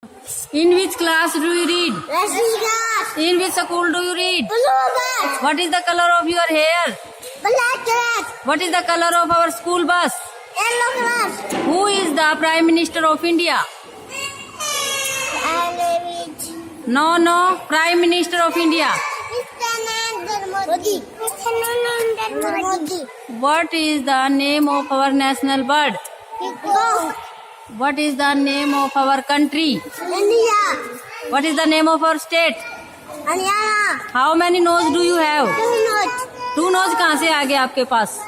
In which class do you read? Russian class. In which school do you read? Blue class. What is the color of your hair? Black class. What is the color of our school bus? Yellow class. Who is the Prime Minister of India? And which? No. Prime Minister of India. Mr. Narendra Modi. Mr. Narendra Modi. What is the name of our national bird? Peacock. What is the name of our country? India. What is the name of our state? Haryana. How many nose do you have? Do not. 2 nose कहाँ से आ गए आपके पास?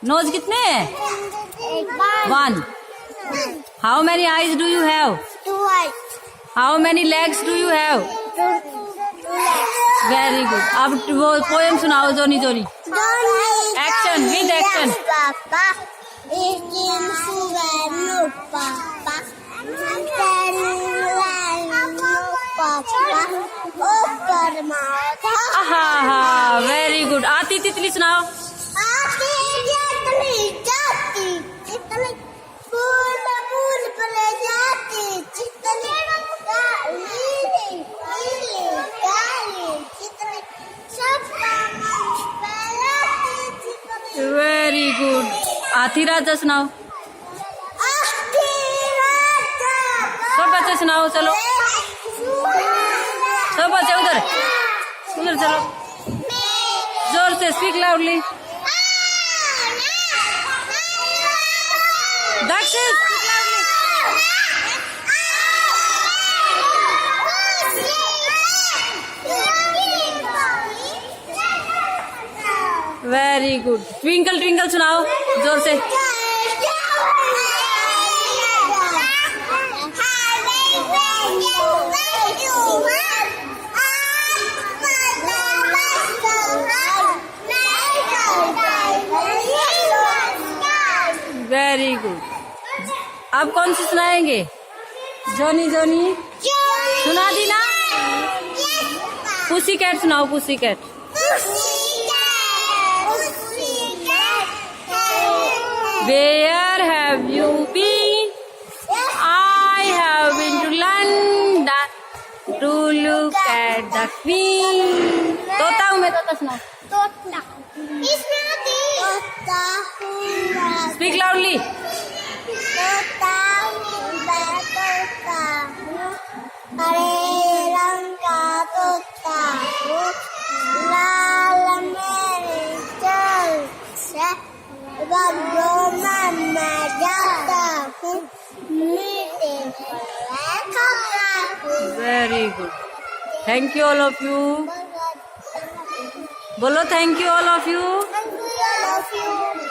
Nose कितने हैं? One. How many eyes do you have? 2 eyes. How many legs do you have? 2 legs. Very good. अब वो poem सुनाओ जोनी जोनी. Action, with action. Papa, it is sugar, no papa. No papa. Open mouth. आहा, very good. आती तितली सुनाओ. आती जाती, चितली फूल फूल पर जाती, चितली नीली काली, चितली सब पहलाती, चितली Very good. आती राजा सुनाओ. आती राजा, सब बच्चे सुनाओ चलो. सब बच्चे उधर चलो. जोर से speak loudly. That's it. Speak loudly. Very good. Twinkle twinkle सुनाओ जोर से. Very good. अब कौन सी सुनाएंगे? जोनी जोनी सुना दी ना. पुसी कैट सुनाओ. Pussy cat. Where have you been? I have been to London to look at the Queen. तोता हूँ मैं. तोता सुनाओ. तोता. तोता हूँ. Speak loudly. तोता हूँ मैं तोता हूँ, हरे रंग का तोता हूँ, लाल मेरे चल से बागों में मैं जाता हूँ, मीठे फल खाता हूँ. Very good. Thank you all of you. बोलो thank you all of you. I love you.